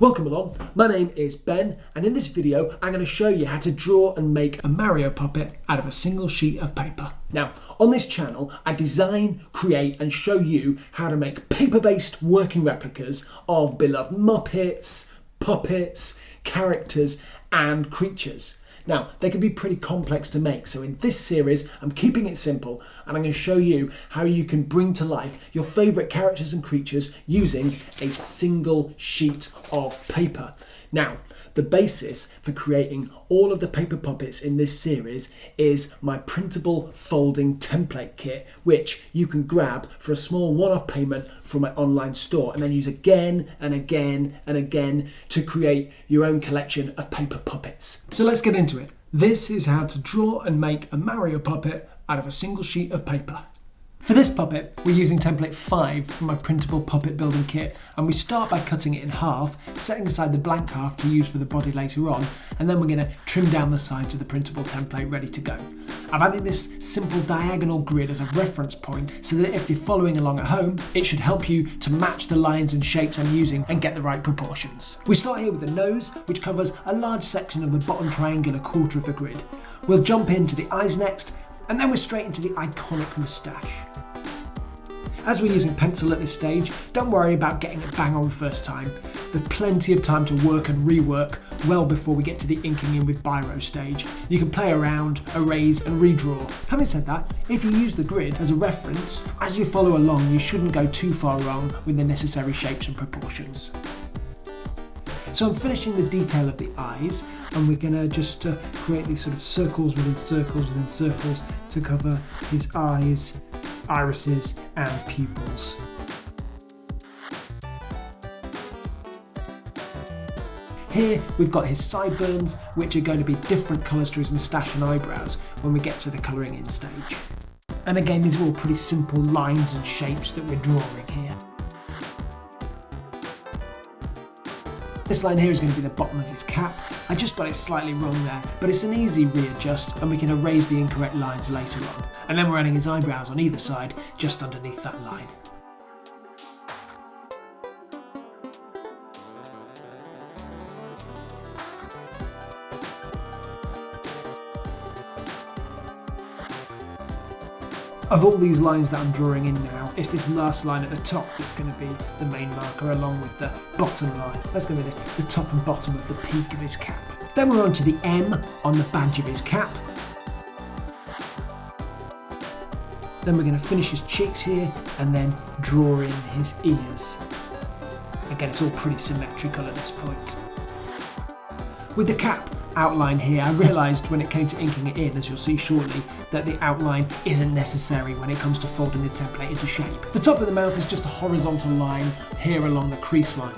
Welcome along, my name is Ben, and in this video I'm going to show you how to draw and make a Mario puppet out of a single sheet of paper. Now, on this channel I design, create and show you how to make paper-based working replicas of beloved Muppets, puppets, characters and creatures. Now, they can be pretty complex to make, so in this series I'm keeping it simple and I'm going to show you how you can bring to life your favourite characters and creatures using a single sheet of paper. Now, the basis for creating all of the paper puppets in this series is my printable folding template kit, which you can grab for a small one-off payment from my online store and then use again and again and again to create your own collection of paper puppets. So let's get into it. This is how to draw and make a Mario puppet out of a single sheet of paper. For this puppet, we're using template 5 from my printable puppet building kit, and we start by cutting it in half, setting aside the blank half to use for the body later on, and then we're going to trim down the sides of the printable template ready to go. I've added this simple diagonal grid as a reference point so that if you're following along at home, it should help you to match the lines and shapes I'm using and get the right proportions. We start here with the nose, which covers a large section of the bottom triangular quarter of the grid. We'll jump into the eyes next, and then we're straight into the iconic moustache. As we're using pencil at this stage, don't worry about getting it bang on the first time. There's plenty of time to work and rework well before we get to the inking in with biro stage. You can play around, erase and redraw. Having said that, if you use the grid as a reference, as you follow along you shouldn't go too far wrong with the necessary shapes and proportions. So I'm finishing the detail of the eyes, and we're going to just create these sort of circles within circles within circles to cover his eyes, irises and pupils. Here we've got his sideburns, which are going to be different colours to his moustache and eyebrows when we get to the colouring in stage. And again, these are all pretty simple lines and shapes that we're drawing here. This line here is going to be the bottom of his cap. I just got it slightly wrong there, but it's an easy readjust and we can erase the incorrect lines later on. And then we're adding his eyebrows on either side, just underneath that line. Of all these lines that I'm drawing in now, it's this last line at the top that's going to be the main marker along with the bottom line. That's going to be the top and bottom of the peak of his cap. Then we're on to the M on the badge of his cap. Then we're going to finish his cheeks here and then draw in his ears. Again, it's all pretty symmetrical at this point. With the cap outline here, I realised when it came to inking it in, as you'll see shortly, that the outline isn't necessary when it comes to folding the template into shape. The top of the mouth is just a horizontal line here along the crease line.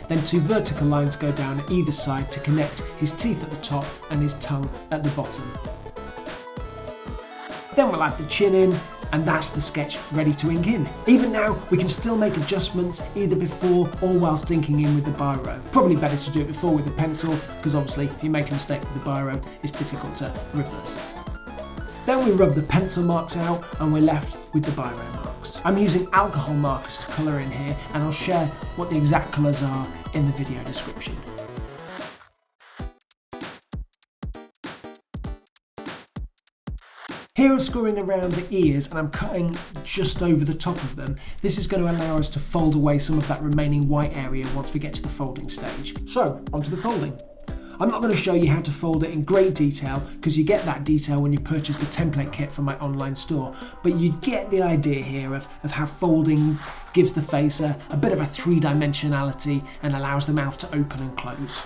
Then two vertical lines go down at either side to connect his teeth at the top and his tongue at the bottom. Then we'll add the chin in, and that's the sketch ready to ink in. Even now, we can still make adjustments either before or whilst inking in with the biro. Probably better to do it before with the pencil, because obviously if you make a mistake with the biro, it's difficult to reverse it. Then we rub the pencil marks out and we're left with the biro marks. I'm using alcohol markers to colour in here, and I'll share what the exact colours are in the video description. Here I'm scoring around the ears and I'm cutting just over the top of them. This is going to allow us to fold away some of that remaining white area once we get to the folding stage. So, onto the folding. I'm not going to show you how to fold it in great detail because you get that detail when you purchase the template kit from my online store, but you get the idea here of how folding gives the face a bit of a three-dimensionality and allows the mouth to open and close.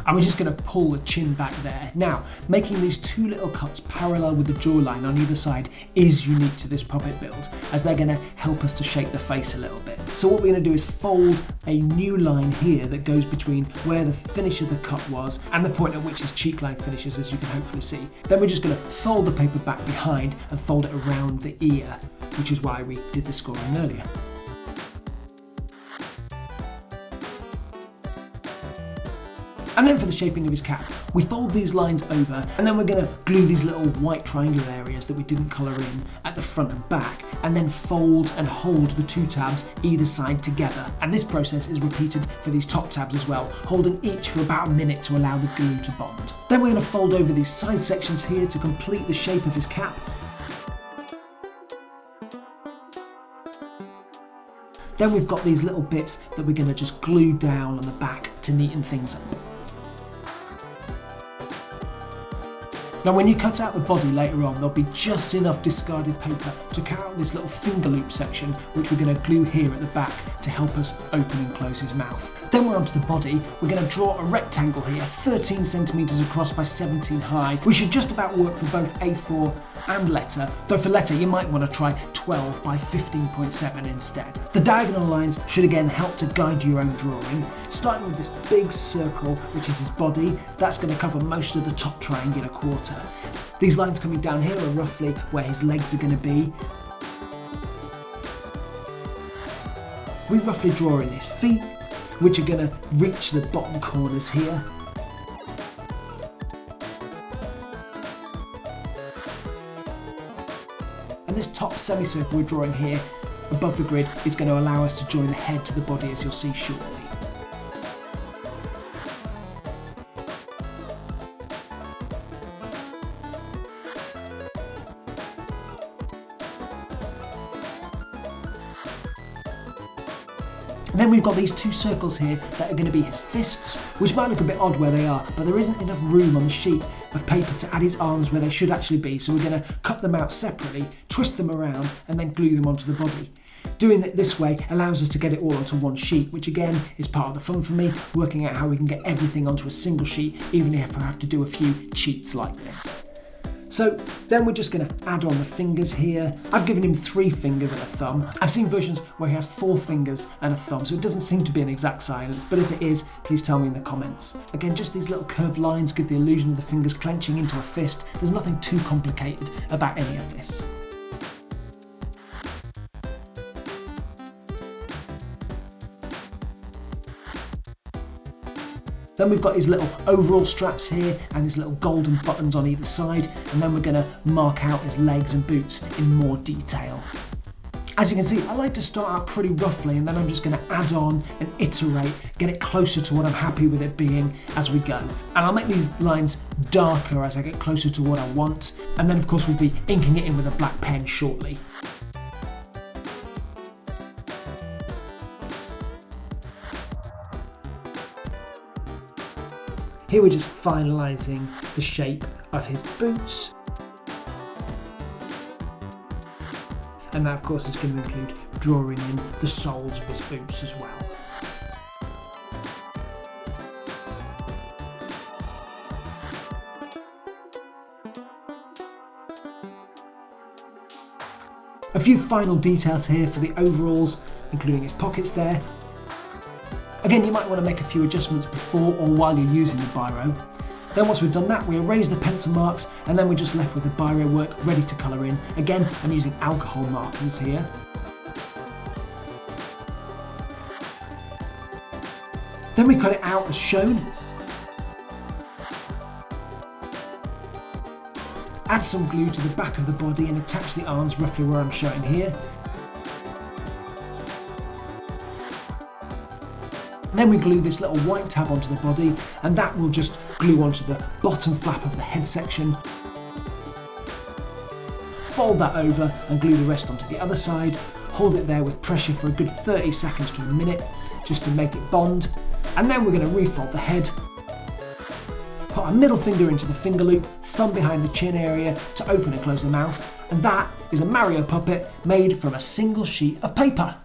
And we're just going to pull the chin back there. Now, making these two little cuts parallel with the jawline on either side is unique to this puppet build, as they're going to help us to shape the face a little bit. So what we're going to do is fold a new line here that goes between where the finish of the cut was and the point at which his cheek line finishes, as you can hopefully see. Then we're just going to fold the paper back behind and fold it around the ear, which is why we did the scoring earlier. And then for the shaping of his cap, we fold these lines over and then we're going to glue these little white triangular areas that we didn't colour in at the front and back, and then fold and hold the two tabs either side together. And this process is repeated for these top tabs as well, holding each for about a minute to allow the glue to bond. Then we're going to fold over these side sections here to complete the shape of his cap. Then we've got these little bits that we're going to just glue down on the back to neaten things up. Now when you cut out the body later on, there'll be just enough discarded paper to cut out this little finger loop section, which we're going to glue here at the back to help us open and close his mouth. Then we're onto the body. We're going to draw a rectangle here, 13 centimeters across by 17 high. We should just about work for both A4 and letter, though for letter you might want to try 12 by 15.7 instead. The diagonal lines should again help to guide your own drawing, starting with this big circle which is his body. That's going to cover most of the top triangular quarter. These lines coming down here are roughly where his legs are going to be. We roughly draw in his feet, which are going to reach the bottom corners here. And this top semicircle we're drawing here above the grid is going to allow us to join the head to the body, as you'll see shortly. And then we've got these two circles here that are going to be his fists, which might look a bit odd where they are, but there isn't enough room on the sheet of paper to add his arms where they should actually be, so we're going to cut them out separately, twist them around and then glue them onto the body. Doing it this way allows us to get it all onto one sheet, which again is part of the fun for me, working out how we can get everything onto a single sheet, even if I have to do a few cheats like this. So then we're just going to add on the fingers here. I've given him 3 fingers and a thumb. I've seen versions where he has 4 fingers and a thumb, so it doesn't seem to be an exact science, but if it is, please tell me in the comments. Again, just these little curved lines give the illusion of the fingers clenching into a fist. There's nothing too complicated about any of this. Then we've got his little overall straps here and his little golden buttons on either side, and then we're going to mark out his legs and boots in more detail. As you can see, I like to start out pretty roughly and then I'm just going to add on and iterate, get it closer to what I'm happy with it being as we go. And I'll make these lines darker as I get closer to what I want, and then of course we'll be inking it in with a black pen shortly. Here we're just finalising the shape of his boots. And that of course is going to include drawing in the soles of his boots as well. A few final details here for the overalls, including his pockets there. Again, you might want to make a few adjustments before or while you're using the biro. Then once we've done that, we erase the pencil marks and then we're just left with the biro work ready to colour in. Again, I'm using alcohol markers here. Then we cut it out as shown. Add some glue to the back of the body and attach the arms roughly where I'm showing here. Then we glue this little white tab onto the body, and that will just glue onto the bottom flap of the head section. Fold that over and glue the rest onto the other side. Hold it there with pressure for a good 30 seconds to a minute, just to make it bond. And then we're going to refold the head. Put our middle finger into the finger loop, thumb behind the chin area to open and close the mouth. And that is a Mario puppet made from a single sheet of paper.